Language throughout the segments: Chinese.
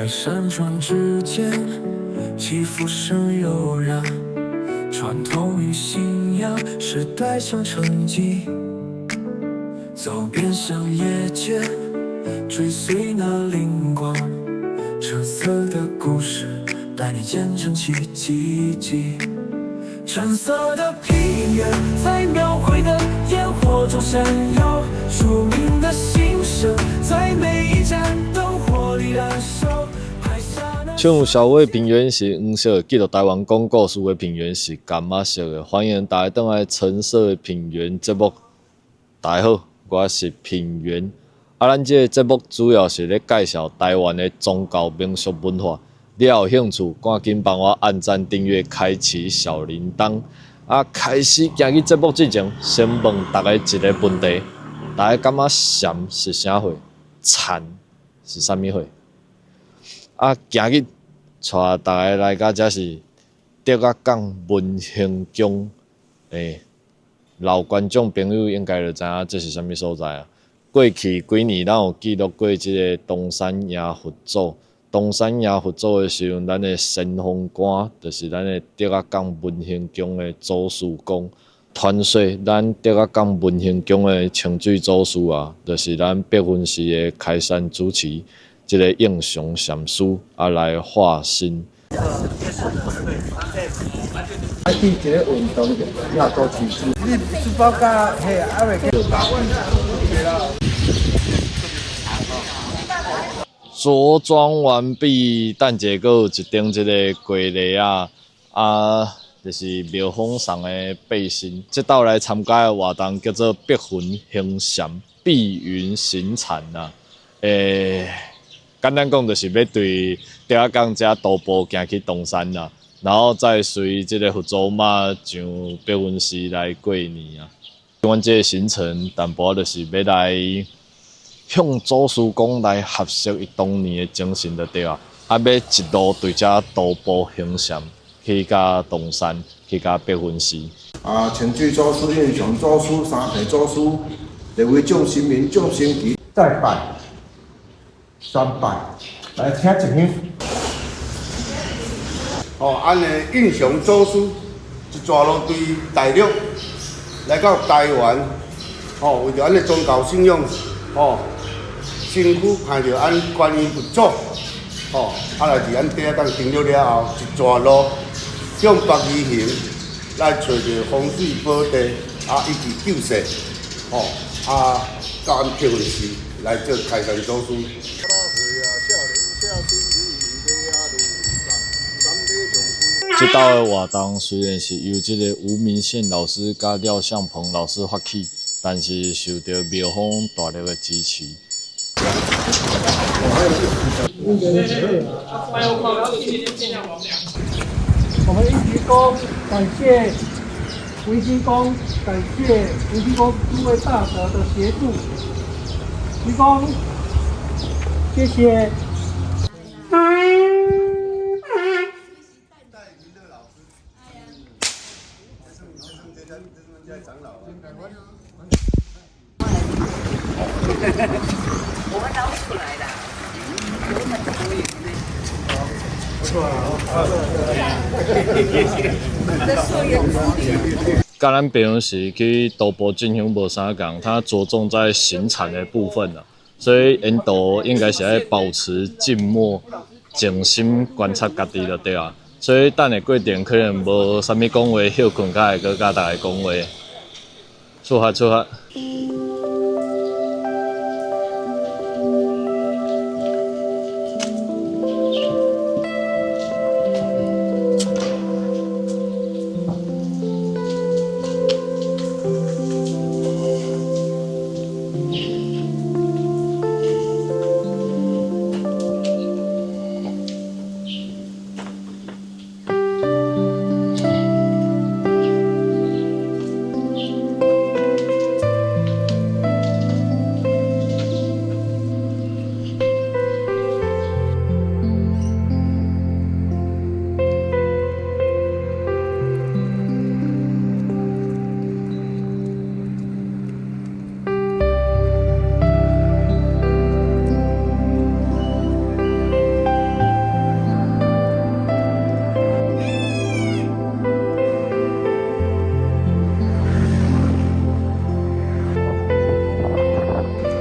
山川之間，起伏聲悠然，傳統與信仰，時代相承繼。走遍鄉野間，追隨那靈光，橙色的故事帶你見證奇蹟。橙色的平原在描繪的煙火中閃耀，庶民的心聲在每一盞燈火裡燃燒。像小尾平原是黃色的，記錄台灣講故事的平原是柑仔色的。歡迎大家回來橙色的平原節目。大家好，我是平原。咱這個節目主要是咧介紹台灣的宗教民俗文化。你有興趣，趕緊幫我按讚、訂閱、開啟小鈴鐺。開始今日節目之前，先問大家一個問題：大家感覺禪是啥貨？禪是啥物貨？今日帶大家來到這是竹仔港文興宮。老觀眾朋友應該就知影這是啥物所在啊。過去幾年，咱有記錄過這個東山爺佛祖。東山爺佛祖的時候，咱的先鋒官就是咱的竹仔港文興宮的祖師公。傳說咱竹仔港文興宮的清水祖師啊，就是咱白雲寺的開山祖師，這個應祥禪師來化身。第一個運動要做起勢，你書包加嘿，還未去着裝完畢，等者閣有一頂這個過禮就是廟方送的背心。這道來參加的活動叫做碧雲行禪，碧雲行禪吶。簡單講就是要對竹仔港這徒步行去東山啦，然後再隨這個佛祖媽上白雲寺來過年啊。阮這個行程淡薄就是要來向祖師公來學習伊當年的精神就對啊。要一路對遮徒步行禪，去到東山，去到白雲寺。清水祖師、應祥祖師、三地祖師，列為眾神明、眾神祇，再拜。三拜，來請一名。按呢應祥祖師一抓路對大陸來到台灣，為着咱的宗教信仰，辛苦看着咱觀音佛祖，來自咱竹仔港登陸了後，一抓路向北而行，來找着風水寶地，以及救世，到咱白雲寺來做開山祖師。這道的活動雖然是由這個吳明憲老師加廖相鵬老師發起，但是受到廟方大力的支持。我們一鞠躬，感謝文興宮，感謝文興宮諸位大德的協助。鞠躬，謝謝。我们捞出来的，有很多鱼呢。跟咱白雲寺去徒步進行無相共，它着重在行禪的部分啦，所以引導應該是要保持靜默、靜心觀察家己就對啊。所以等的過程可能無啥物講話，休困才會閣甲大家講話。出發。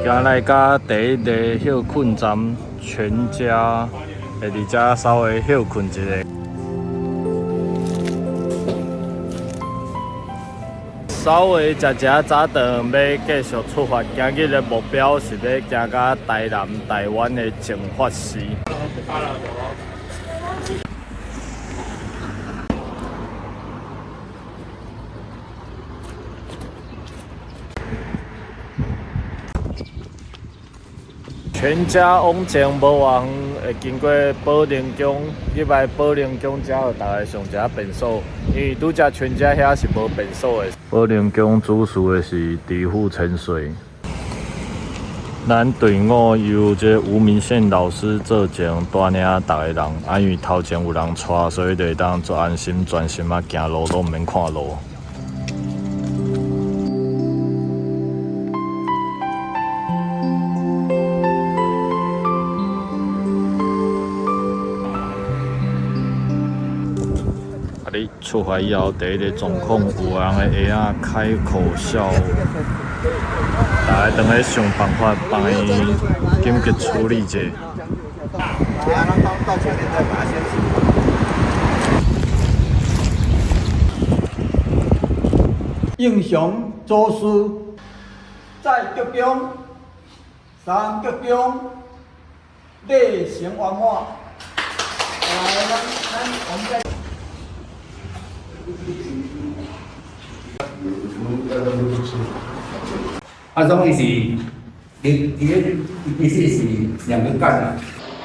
今來甲第一個休困站，全家會佇遮稍微休困一下。稍微食早頓，要繼續出發。今日的目標是要行到台南、台灣的淨法寺。全家往前無遠，會經過寶靈宮，入來寶靈宮才有大家上一個便所，因為拄只全家遐是無便所的。寶靈宮主事的是地富千歲。咱隊伍由這吳明憲老師做前帶領大家人，因為頭前有人帶，所以就會當做安心專心啊行路，都毋免看路。出發以後，第一個狀況，有人的鞋仔開口笑，大家等下想辦法幫伊緊急處理者。英雄周師在局中，三局中內行完化。我們再。總是，意思是兩個干啊。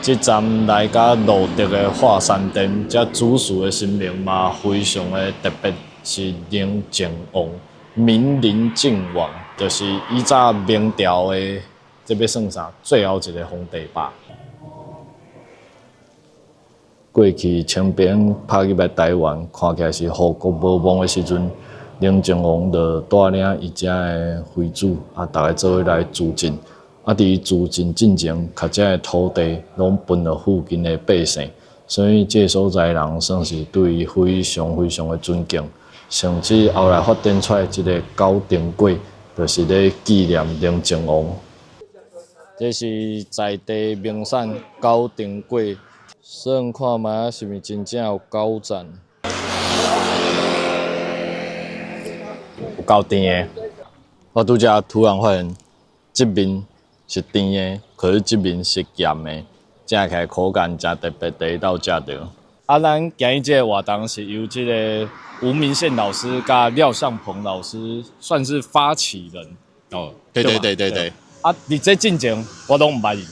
這站來到路德的華山殿，這主事的神明嘛，非常的特別，是寧靖王，明靈靖王，就是以早明朝的，這要算啥？最後一個皇帝吧。過去清兵拍入來台灣，看起來是護國無亡的時陣。寧靖王就帶領伊遮的妃子啊，大家做伙來自盡。啊，佇自盡進前，甲遮的土地攏分了附近的百姓，所以這個所在人算是對伊非常非常的尊敬。甚至後來發展出來一個九重簋，就是咧紀念寧靖王。這是在地名產九重簋，算看覓是毋是真正有九層。有夠甜的，我拄則突然發現，這面是甜的，可是這面是鹹的，食起來口感真特別，第一道食到。啊，咱今日這個活動是由這個吳明憲老師甲廖相鵬老師算是發起人。哦，對。啊，你這進前我都唔捌伊，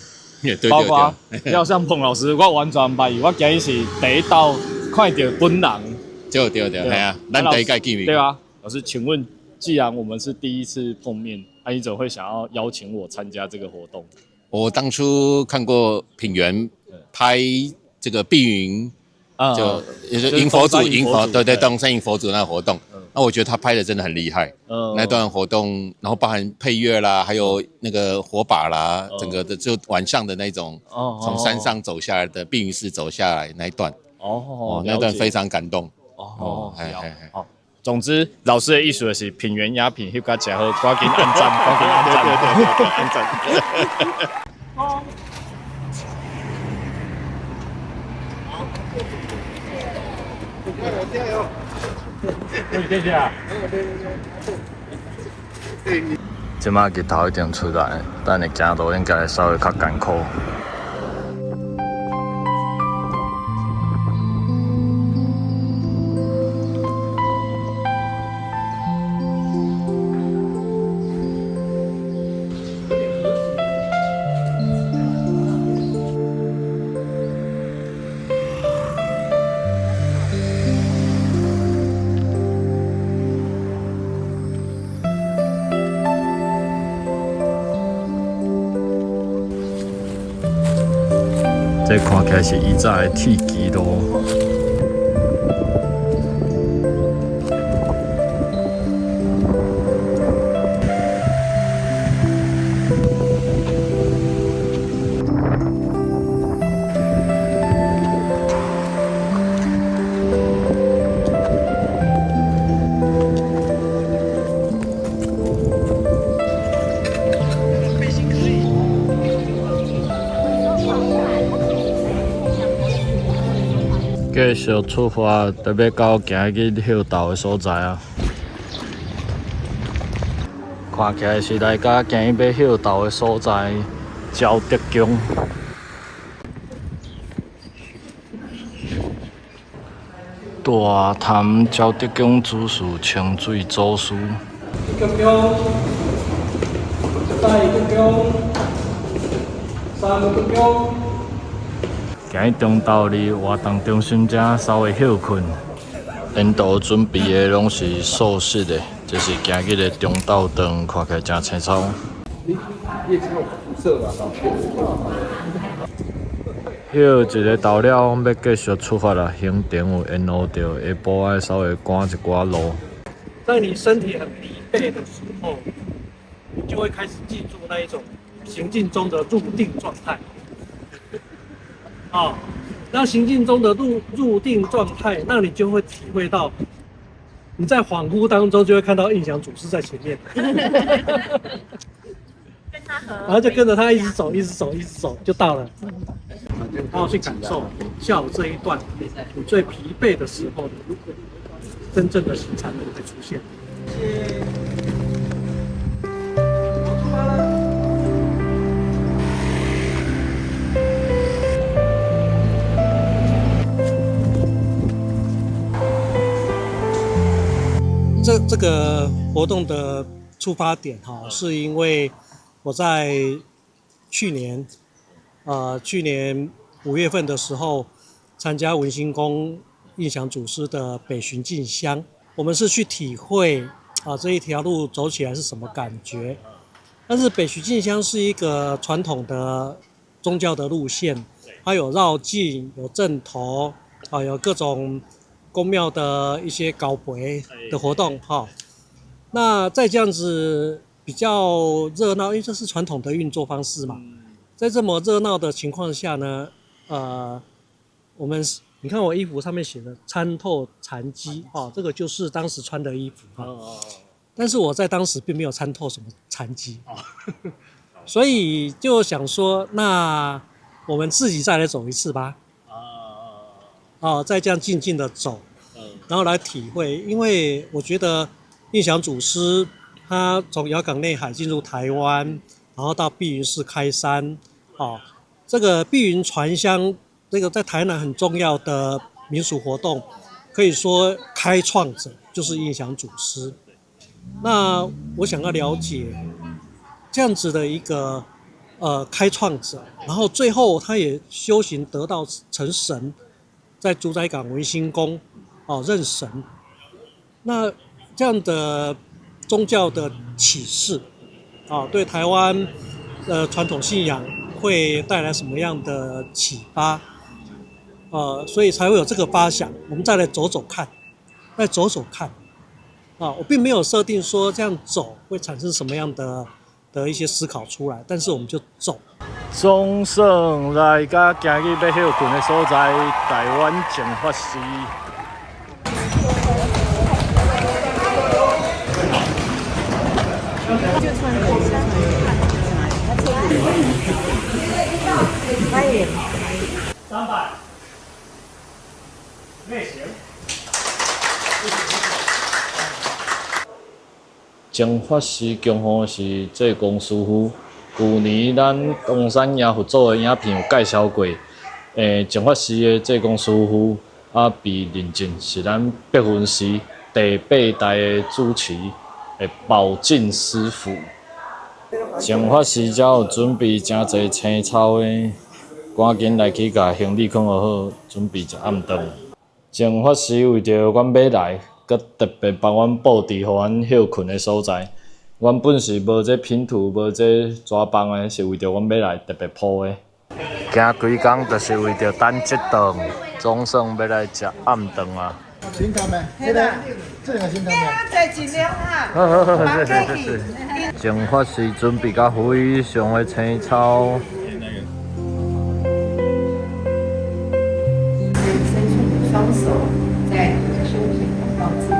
包括廖相鵬老師，我完全唔捌伊。我今日是第一道看到本人。對，係啊，咱第一屆見面。對啊，老師，請問。既然我們是第一次碰面，你怎麼會想要邀請我參加這個活動？我當初看過品源拍這個碧雲，就是迎佛祖，對，東山迎佛祖那個活動，那我覺得他拍的真的很厲害。那段活動，然後包含配樂啦，還有那個火把啦，整個的就晚上的那種，從山上走下來的碧雲寺走下來那一段，那段非常感動。好。總之，老師的意思就是品源雅品翕甲誠好，趕緊按讚，趕緊按讚，對，按讚。加油！謝謝啊。即馬日頭已經出來，但你行路應該稍微較艱苦。這看起來是以前的鐵騎路。繼續出發，特別到今日休島的所在啊。看起來是來到今日要休島的所在，礁德宮。大潭礁德宮主事清水祖師。一個宮，再一個宮，三個宮。今日中晝哩，活動中心者稍微休困，沿途準備的攏是素食的，這是今日的中晝飯，看起來真青草。休一個到了，要繼續出發啦。行程有沿路着，下晡愛稍微趕一寡路。在你身體很疲憊的時候，你就會開始記住那一種行進中的入定狀態。啊，那行進中的入定狀態，那你就會體會到，你在恍惚當中就會看到印祥祖師在前面，然後就跟着他一直走，一直走，一直走，就到了。好好去感受下午這一段你最疲憊的時候，真正的行禪能會出現。這個活動的出發點哈，是因為我在去年5月份的時候參加文心宮印祥祖師的北巡進香，我們是去體會這一條路走起來是什麼感覺。但是北巡進香是一個傳統的宗教的路線，它有繞境、有陣頭有各種宮廟的一些高杯的活動哈。那在這樣子比較熱鬧，因為這是傳統的運作方式嘛。在這麼熱鬧的情況下呢，你看我衣服上面寫的參透禪機這個就是當時穿的衣服但是我在當時並沒有參透什麼禪機所以就想說，那我們自己再來走一次吧。再這樣靜靜的走，然後來體會，因為我覺得印祥祖師他從遙港內海進入台灣，然後到碧雲寺開山，這個碧雲傳香，這個在台南很重要的民俗活動，可以說開創者就是印祥祖師。那我想要了解這樣子的一個開創者，然後最後他也修行得道成神，在竹仔港文心宮任神。那這樣的宗教的啟示對台灣的傳統信仰會帶來什麼樣的啟發？所以才會有這個發想，我們再來走走看，再走走看。我並沒有設定說這樣走會產生什麼樣的一些思考出來，但是我們就走。總算來到今日要休困的所在，台灣淨法寺。300，內行。淨法寺供奉是濟公師傅。去年咱東山營佛祖的影片有介紹過，淨法寺的濟公師傅被認證是咱北雲寺第8代的主持的寶鏡師傅。淨法寺才有準備真濟青草的，趕緊來去甲行李放好，準備食暗頓。淨法寺為着阮要來，閣特別幫阮布置，互阮休困的所在。阮本是無這拼圖，無這紙棒的，是為着阮要來特別鋪的。行規工就是為着等這頓，總算要來食暗頓啊！新湯的，這個新湯的。再盡量啊！是。淨法寺準備甲非常的青草。伸出你的雙手，在你的胸前擁抱自己。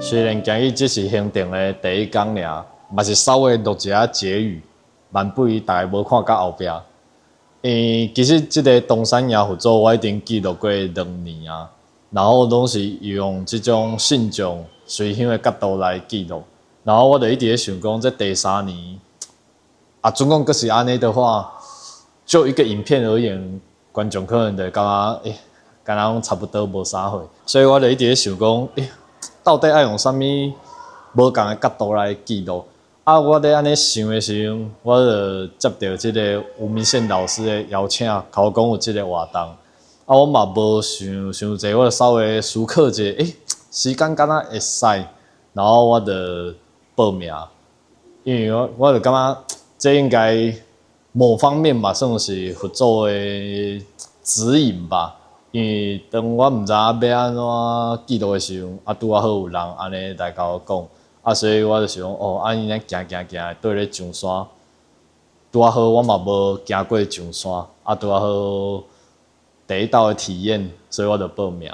雖然今日只是行程的第一天爾，嘛是稍微錄一下結語。萬不以大家無看到後壁。其實這個東山爺佛祖我已經記錄過2年啊，然後攏是用這種信眾隨行的角度來記錄，然後我就一直在想講，這第3年啊，總共閣是安尼的話，就一個影片而言，觀眾可能就感覺敢若差不多無啥貨，所以我就一直在想講，到底要用啥物無共的角度來記錄？啊，我咧安尼想的時候，我就接到即個吳明憲老師的邀請，甲我講有即個活動。啊，我嘛無想濟，我就稍微思考一下，時間敢若會使，然後我就報名，因為我就感覺這應該某方面吧，算是佛祖的指引吧。因為當我毋知影要安怎記錄的時候，啊，拄啊好有人安尼來甲我講。啊，所以我就想，安尼行，對咧上山，拄啊好，我嘛無行過上山，啊，拄啊好第一道的體驗，所以我就報名。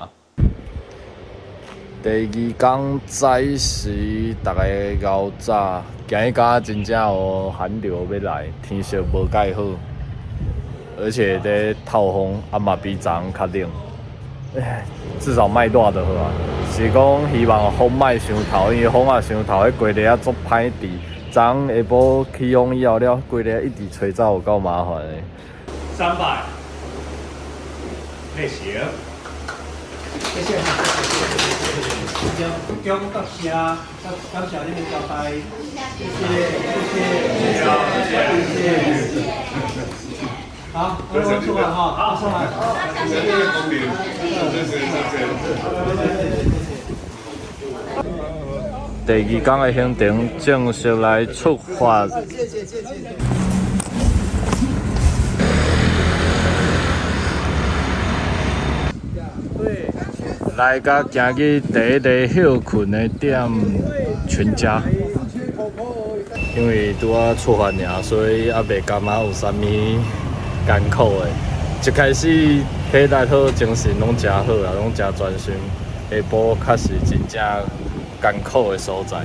第2天早時，大概較早，今日敢真正有寒流要來，天色無介好，而且咧透風，啊嘛比昨昏較冷。至少賣熱就好啊，是講希望風莫傷透，因為風啊傷透，迄過日啊足歹治。昨昏下晡起風以後了，過日一直吹走，有夠麻煩的。300，配行。謝謝。中感謝，感謝你們交代，謝謝。好，我出來哈，出來。謝謝公平，第2天的行程正式來出發。來到今日第1個休困的點全家，因為拄仔出發爾，所以也袂感覺有啥物艱苦的。一開始體力好、精神攏誠好啦，攏誠專心。下晡確實真正艱苦的所在。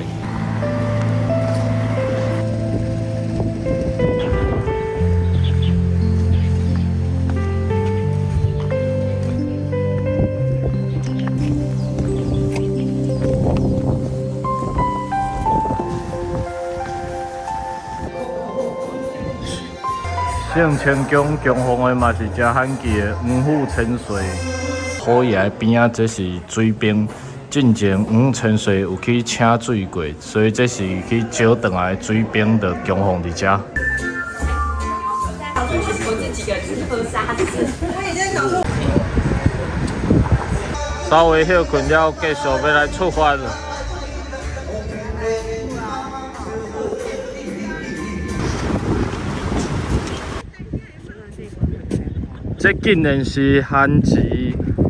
聖清宮供奉的嘛是真罕見的黃虎千歲，虎爺邊仔這是水兵，進前黃千歲有去請水過，所以這是去招回來的水兵的供奉佇遮。稍微休困了，繼續要來出發了。這竟然是番薯，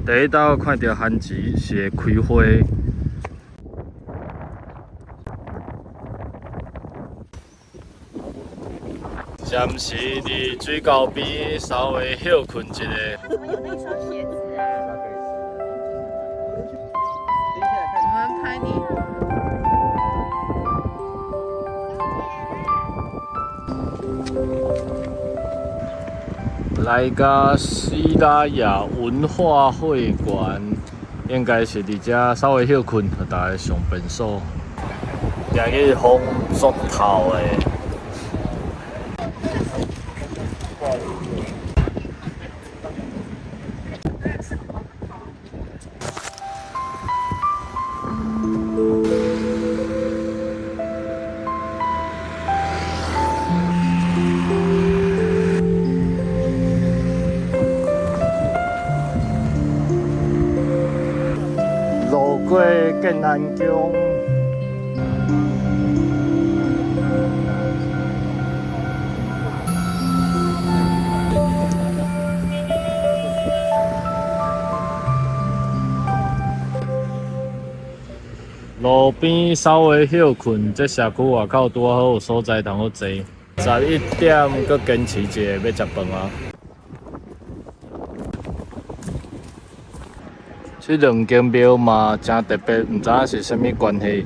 第1道看到番薯是會開花。暫時佇水溝邊稍微休困一下。我們有那雙鞋子啊。我們拍你。來到西拉雅文化會館，應該是佇遮稍微休困，互大家上便所。今日風足透的。路過建安宮，路邊稍微休困，這社區外口拄好有所在通好坐。11點閣堅持一下要食飯啊！這兩間廟嘛真特別，毋知影是啥物關係。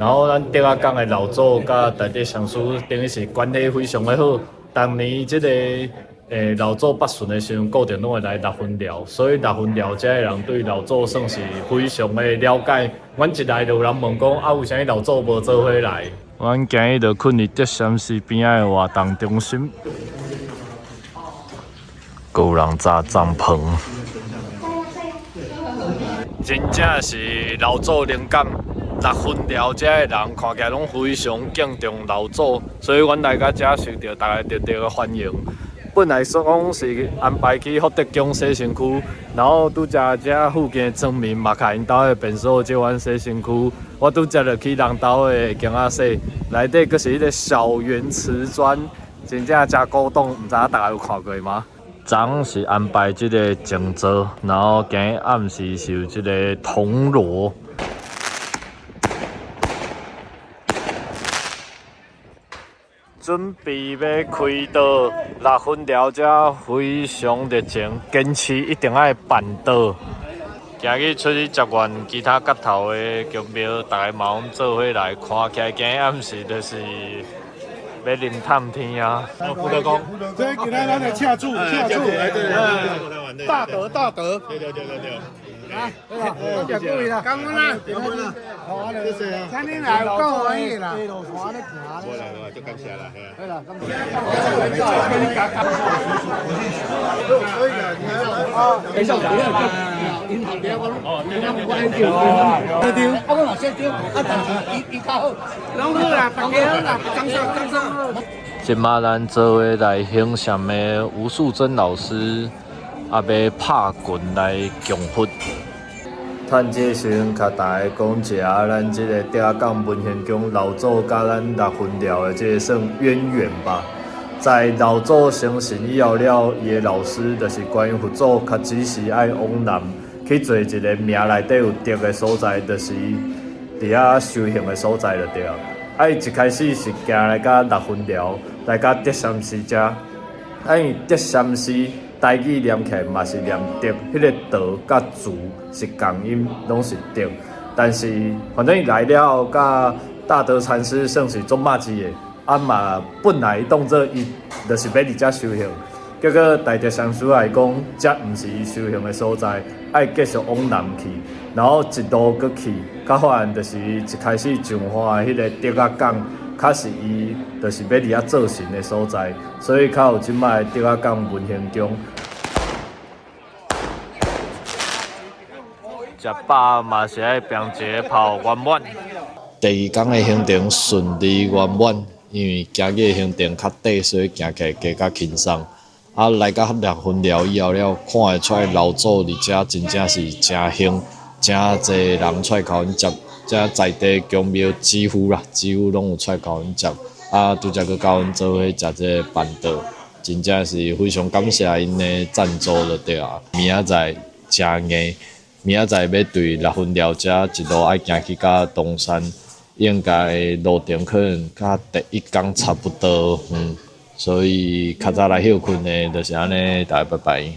然後咱竹仔港的老祖甲在地上師等於是關係非常的好。當年這個老祖捌順的時候，固定攏會來六分寮，所以六分寮遮的人對老祖算是非常的了解。阮一來就有人問講啊，為啥物老祖無做伙來？阮今日就困佇竹山寺邊仔的活動中心，還有人紮帳篷。真正是老祖靈感，六分寮遮的人看起來攏非常敬重老祖，所以阮來到遮受到大家熱烈的歡迎。本來說是安排去福德宮洗身軀，然後拄遮附近的村民嘛，甲因兜的便所借阮洗身軀，我拄則就去人兜的間仔洗，內底閣是迄個小圓瓷磚，真正真古董，毋知影大家有看過嗎？昨是安排即個靜坐，然後今日暗時是有即個銅鑼。準備要開道，六分寮遮非常熱情，堅持一定要辦道。今日出去接緣其他角頭的宮廟，大家嘛攏做伙來看起來，今日暗時就是要靈探天啊！福德宮，這給他來掐住，大德大德，對。來，多謝各位啦，感恩啦，感恩啦，好，謝謝啊，請你來夠可以啦。過來的話就感謝了，對了，感謝。可以的，你還好。等一下，銀行別我哦，對。丟，我講先丟，一卡好，攏好啦，大家好啦，掌聲。今嘛咱做伙來欣賞的吳素珍老師，也要拍棍來供佛。趁這時陣，甲大家講一下咱這個竹仔港文賢宮老祖甲咱六分寮的這個算淵源吧。在老祖成神以後了，伊的老師就是觀音佛祖，較只是愛往南去做一個名內底有竹的所在，就是佇遐修行的所在就對了。伊一開始是行來到六分寮，來到竹山寺遮，因竹山寺。台語念起來嘛是念竹，迄個道甲字是共音，攏是竹。但是反正伊來了後，甲大德禪師算是做麻糬的，啊嘛本來當做伊就是要佇遮修行，結果大德禪師來講，遮毋是伊修行的所在，愛繼續往南去，然後一路閣去，甲發現就是一開始上花的迄個竹仔港。較是伊，就是要佇遐做神的所在，所以較有即擺竹仔港文賢宮。食飽嘛是愛並一個泡圓滿。第二天的行程順利圓滿，因為今日的行程較短，所以行起來加較輕鬆。啊，來到六分寮以後了，看會出來老祖佇遮真正是真興，真濟人出來甲阮接。遮在地宮廟幾乎攏有出來甲阮接，啊，拄則閣甲阮做伙食這個辦道，真正是非常感謝因的贊助就對啊。明仔載真硬，明仔載要對六分寮遮一路愛行去到東山，應該路程可能甲第一天差不多，所以較早來休困的，就是安尼，大家拜拜。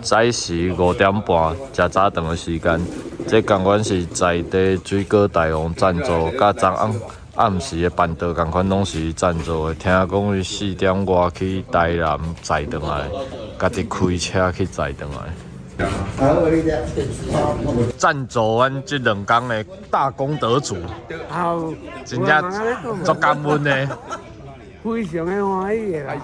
早時5點半，食早頓的時間，這同款是在地水果大王贊助，甲昨暗時的辦道同款攏是贊助的。聽講伊4點外去台南載轉來，家己開車去載轉來。贊助阮這2天的大功德主，真正足感恩的。非常的歡喜啦。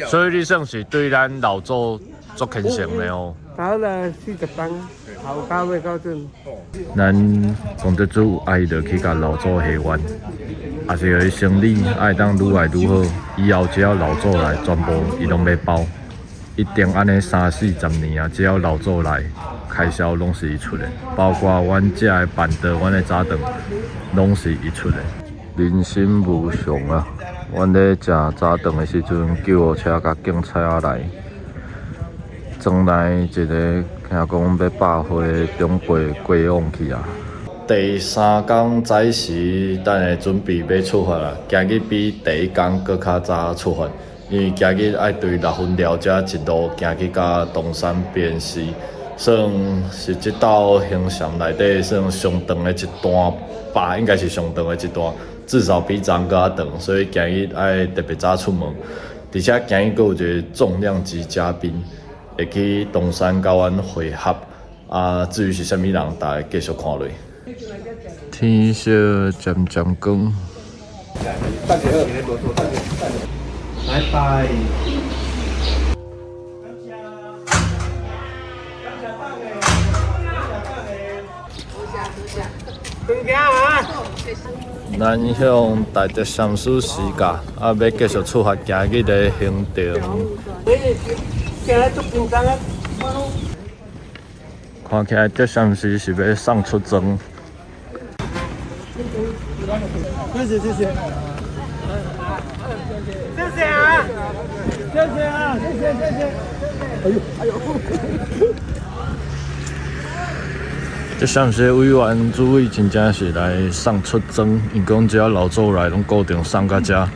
所以你算是對咱老祖足虔誠的哦。搞了40檔，頭到尾到陣。咱功德主愛就去甲老祖下願，也是個生理愛當愈來愈好，以後只要老祖來，全部伊攏要包，一定安尼30-40年啊，只要老祖來，開銷攏是伊出的，包括阮食的板凳、阮的早頓，攏是伊出的。人心無常啊！阮咧食早頓的時陣，救護車甲警察來，裝來一個聽講要百歲中過往去啊！第3天早時，等下準備要出發啦。今日比第1天閣較早出發，因為今日愛對6分寮這一路行去到東山邊市，算是這道行程內底算上長的一段吧，應該是上長的一段。至少比昨天更長，所以今日愛特別早出門。而且今日閣有一個重量級嘉賓會去東山甲阮會合。啊，至於是啥物人，大家繼續看落。天色漸漸光。拜拜。咱向大德禪師示教，要繼續出發今日的行程。看起來德禪師是要送出征。謝謝。謝謝啊！謝謝。哎呦。這上些委員主委真正是來送出征，伊講只要老祖來，攏固定送到這，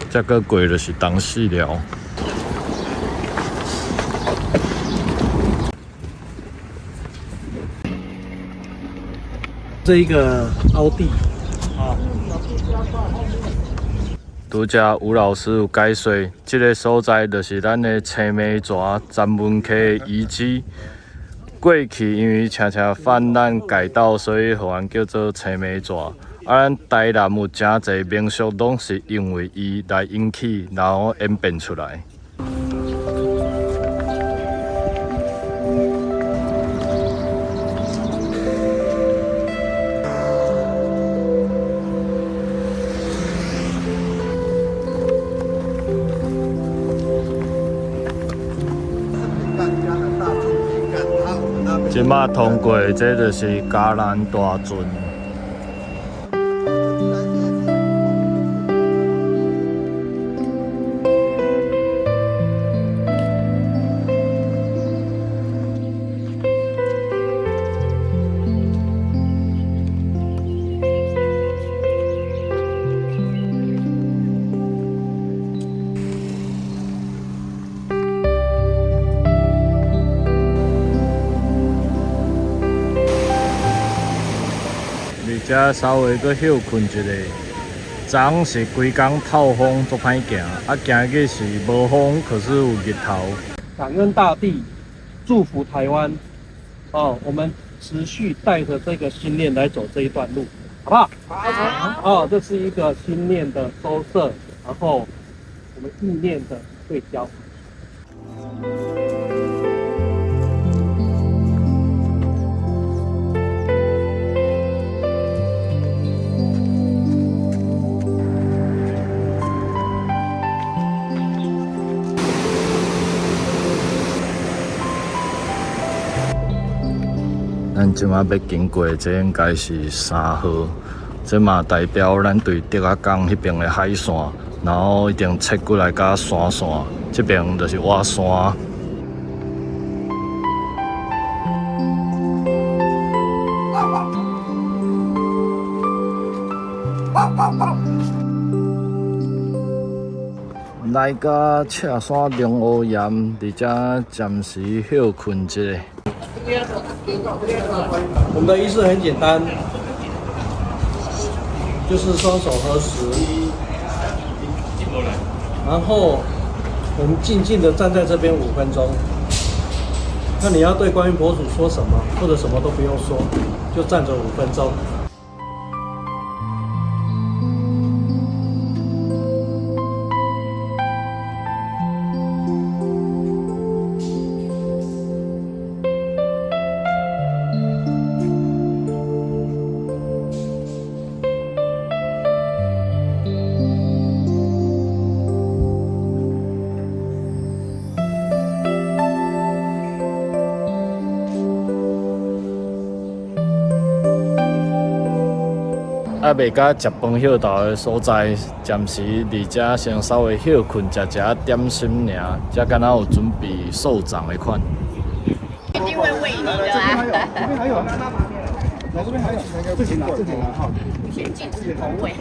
再個過就是當死了。這一個凹地啊，拄則吳老師有解說，這個所在就是咱的青梅泉詹文溪遺跡。過去因為常常泛濫改道，所以互人叫做青梅泉。咱台南有真儕民俗，攏是因為伊來引起，然後演變出來。即馬通過，這就是嘉南大圳。遮稍微閣休困一下，昨昏是規工透風足歹行，今日是無風，可是有日頭。感恩大地，祝福台灣。我們持續帶着這個心念來走這一段路，好不好？好。這是一個心念的收攝，然後我們意念的對焦。咱即马要經過，這應該是3號，這嘛代表咱對竹仔港迄邊的海線，然後一定切過來甲山線，這邊就是瓦山。來到赤山龍湖岩，伫遮暫時休困一下。我們的儀式很簡單，就是雙手合十，然後我們靜靜的站在這邊5分鐘。那你要對觀音婆祖說什麼，或者什麼都不用說，就站着5分鐘。啊，未甲食飯歇到的所在，暫時佇遮先稍微歇困，食點心爾，才敢若有準備壽長的款。一定會餵你的啊！這邊還有，來這邊還有，自己拿哈。先禁止投餵。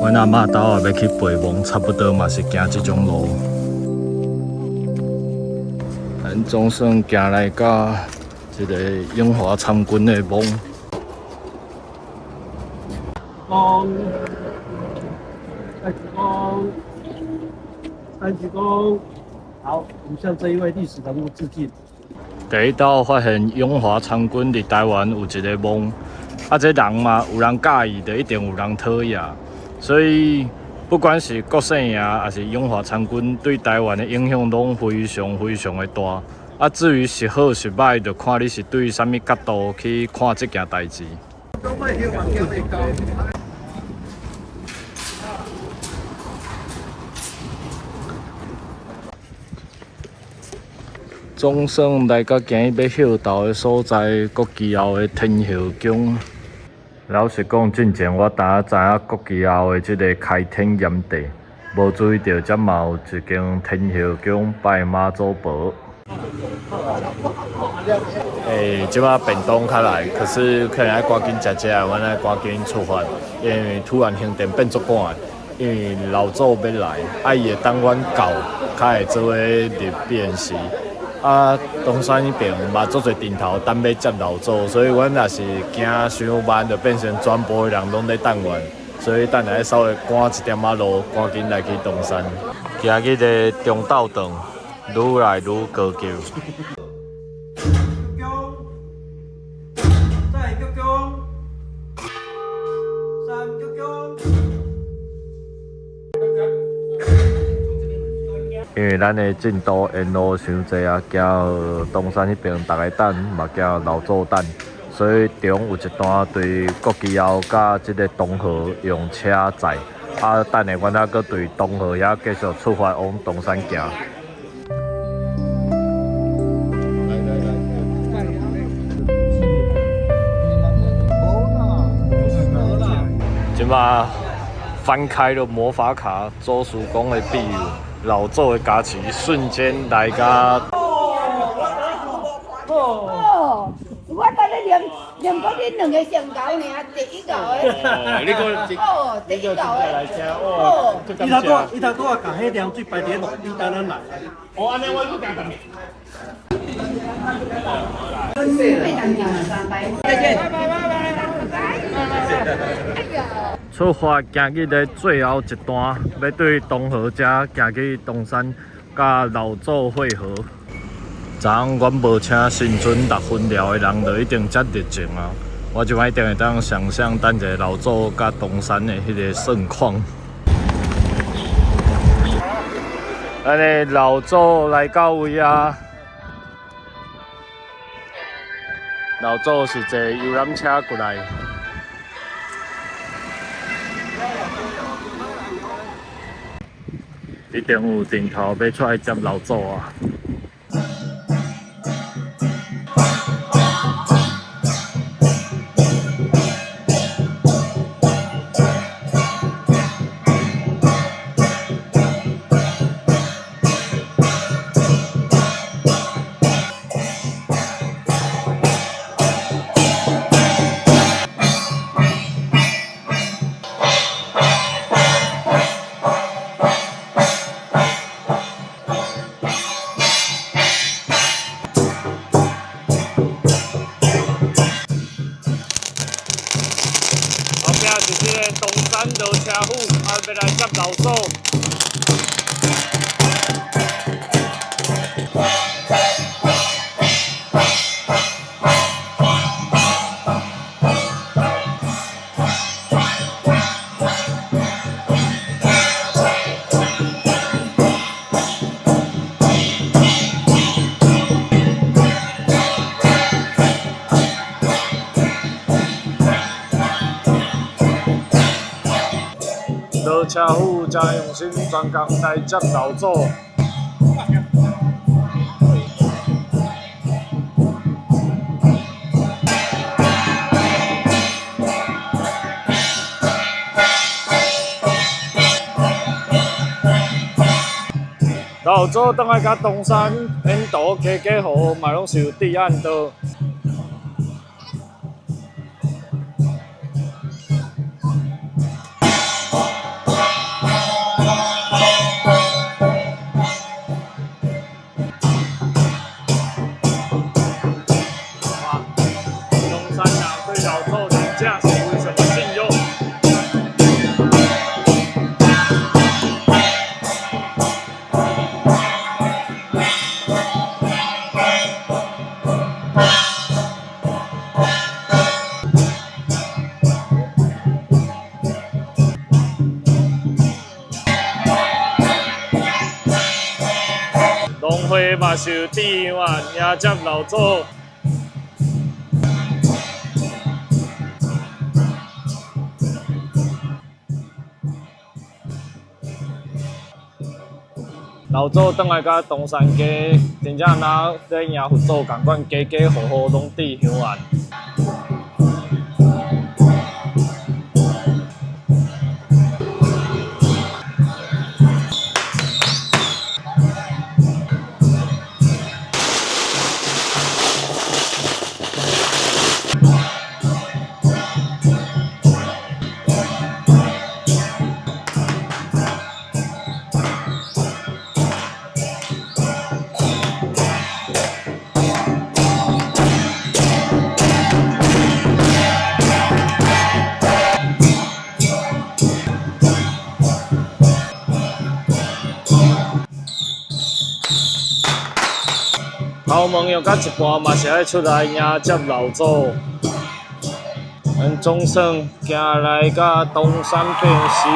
阮阿嬤兜下要去陪墓，差不多嘛是行這種路。咱總算行來到這個永華參軍的墓。三鞠躬。好，我們向這一位歷史人物致敬。第一道發現永華參軍佇台灣有一個墓，啊，這人嘛有人介意，就一定有人討厭。所以，不管是國姓爺還是永華參軍，對台灣的影響攏非常非常的大。啊，至於是好是歹，就看你是對什麼角度去看這件代志。總算來到今日要歇到的所在，國旗後的天後宮。老實講，進前我當知影國旗後的這個開天炎地，無注意到遮嘛有一間天後宮拜媽祖婆。即擺便當較來，可是可能要趕緊食食，阮愛趕緊出發，因為突然行程變足趕，因為老祖要來，伊會等阮到，才會做伙入汴寺。啊，東山迄邊嘛做儕陣頭等要接老祖，所以阮若是行傷慢，就變成全部的人攏在等阮，所以等下稍微趕一點仔路，趕緊來去東山。今日的中晝頓愈來愈高級。再鞠躬，三鞠躬。因為咱的進度沿路傷濟啊，行東山迄邊大家等，嘛行老祖等，所以中有一段對國旗後甲即個東河用車載，啊，等下阮還閣對東河遐繼續出發往東山行。即馬翻開了魔法卡，周叔公的庇佑。老祖的加持，瞬間來甲。我等你念過恁兩個上高呢，第一高的。你個第一高的。來聽哦。伊頭拄啊，甲迄涼水排點落，你等咱來。哦，安尼我去講。出發行去的最後一段，要對東河遮行去東山，甲老祖會合。昨昏阮無請新村6分寮的人，就一定遮熱情啊！我即擺一定會當想象等者老祖甲東山的迄個盛況。安尼老祖來到位啊！老祖是坐遊覽車過來。一定有陣頭要出來接老祖啊！東山老車夫，要來接老祖。車夫真用心，專工來接老祖。老祖倒來甲東山沿途家家戶戶嘛攏是有治安道。農會嘛是有地院迎接老祖。老祖倒來甲東山街，真正若咧迎佛祖共款，家家戶戶攏置香案。頭毛用到一半嘛是愛出來迎接老祖，咱總算行來到東山變時。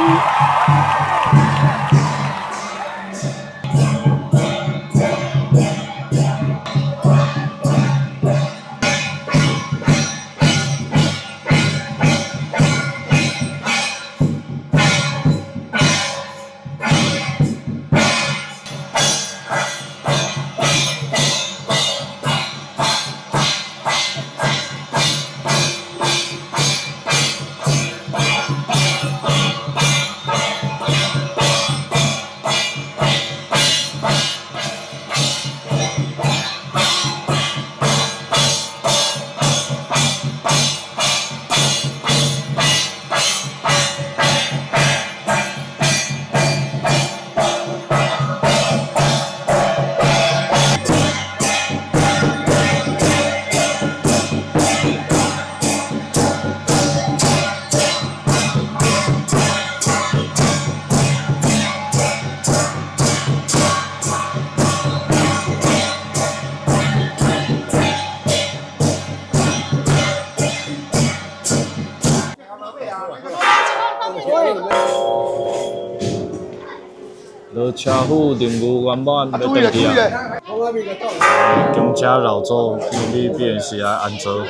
落車夫任務圓滿，要回去啊！恭請老祖天理變時來安坐。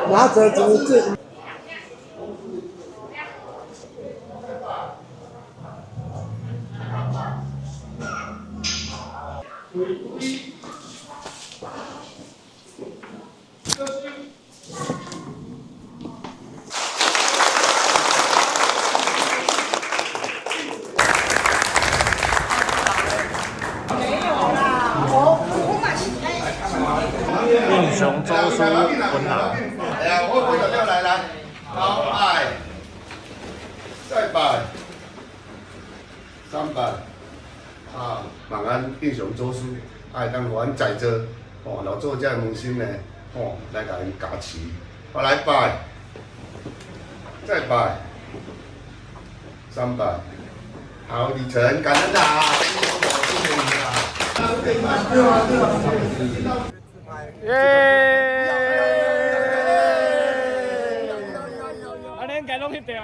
拿着竹子。英雄周書分拿。我回头来，好拜，再拜，300，啊，万安英雄周書，爱当互咱在座，哦，老祖遮用心呢，哦，来甲因加持，我来拜，再拜，300，好，李晨，感恩啦，谢谢你啦。耶！攏去掉。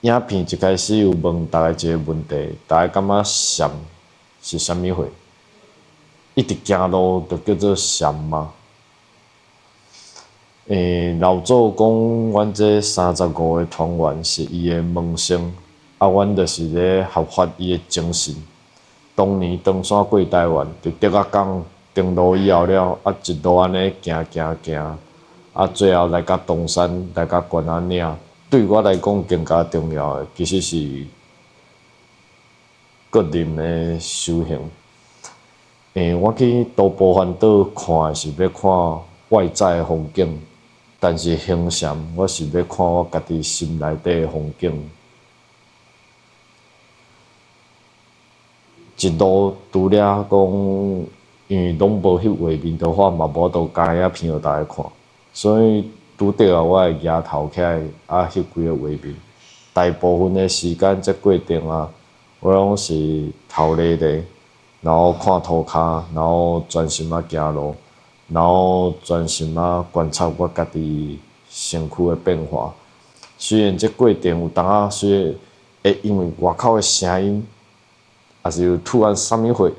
影片一開始有問大家一個問題，大家感覺禪是啥物貨？一直行路就叫做禪嗎？老祖講，阮這35個團員是伊個門生，阮就是咧效法伊個精神。當年登山過台灣，就竹仔港登路以後了，一路安尼行，最後來到東山，來到關仔嶺。對我來講，更加重要的其實是個人的修行。我去徒步環島看的是要看外在的風景，但是行禪我是要看我家己心內底的風景。一路除了講，因為攏無翕畫面的話，嘛無度加影片互大家看，所以拄着啊，我會舉頭起來翕幾個畫面。大部分的時間，這過程啊，我攏是頭咧咧，然後看塗骹，然後專心行路，然後專心觀察我家己身軀的變化。雖然這過程有當啊，雖然會因為外口的聲音，也是有突然啥物貨，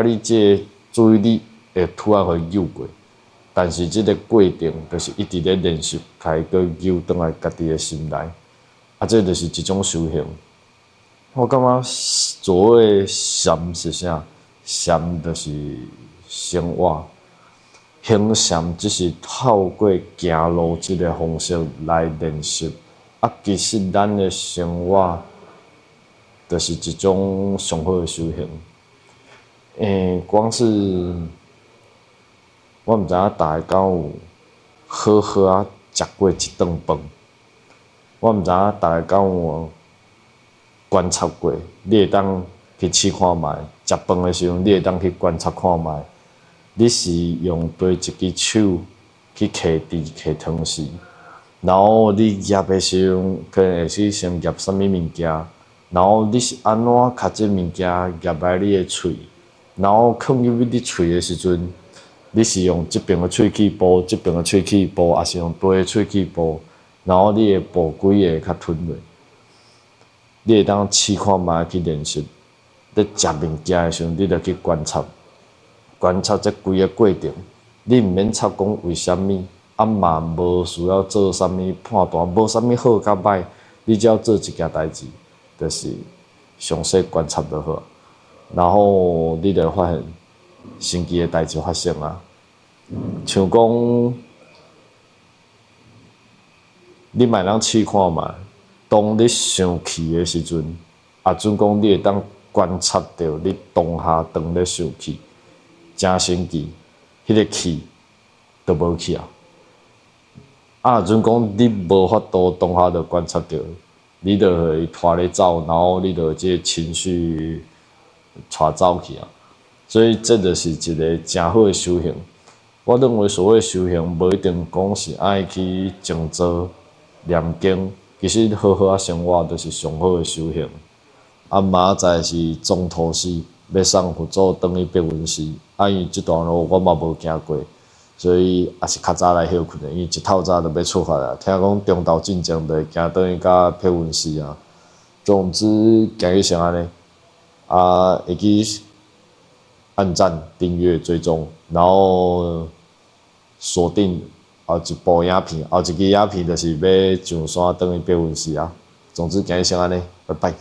你這個注意力會突然會溜過。但是這個過程就是一直咧練習，開個溜轉來家己的心內，這就是一種修行。我感覺所謂禪是啥？禪就是生活，行禪只是透過行路這個方式來練習。其實咱的生活就是一種上好的修行。光是我毋知影大家敢有好好食過一頓飯，我毋知影大家敢有觀察過，你會當去試看覓，食飯的時候，你會當去觀察看覓，你是用對一隻手去揢箸揢湯匙，然後你夾的時候，可能會去先夾啥物物件，然後你是安怎卡這物件夾來你的喙，然後放入你喙的時陣。你是用這邊的喙齒部，這邊的喙齒部，還是用對的喙齒部？然後你的部規會較吞落，你會當試看覓去練習。你食物件的時候，你著去觀察這規個過程。你毋免插講為蝦米，嘛無需要做啥物判斷，無啥物好甲歹，你只要做一件代誌，就是詳細觀察就好。然後你就會發現。神奇的代誌發生啊！像講，你莫通試看覓，當你生氣的時陣，準講你會當觀察到你當下當咧生氣，真神奇，迄個氣都無去啊！準講你無法度當下就觀察到，你就會拖咧走，然後你就這個情緒帶走去啊！所以這就是一個真好的修行。我認為所謂修行，無一定講是愛去靜坐、念經，其實好好生活就是上好的修行。明仔載是總統市，要送佛祖轉去白雲寺。因為這段路我嘛無行過，所以也是較早來休困的。因為一透早就要出發了，聽講中晝進前就會行轉去到白雲寺啊。總之，行去像安尼，會去。按讚、訂閱、追蹤，然後鎖定後一部影片，後一支影片就是要上山轉去白雲寺啊。總之，今日先安尼，拜拜。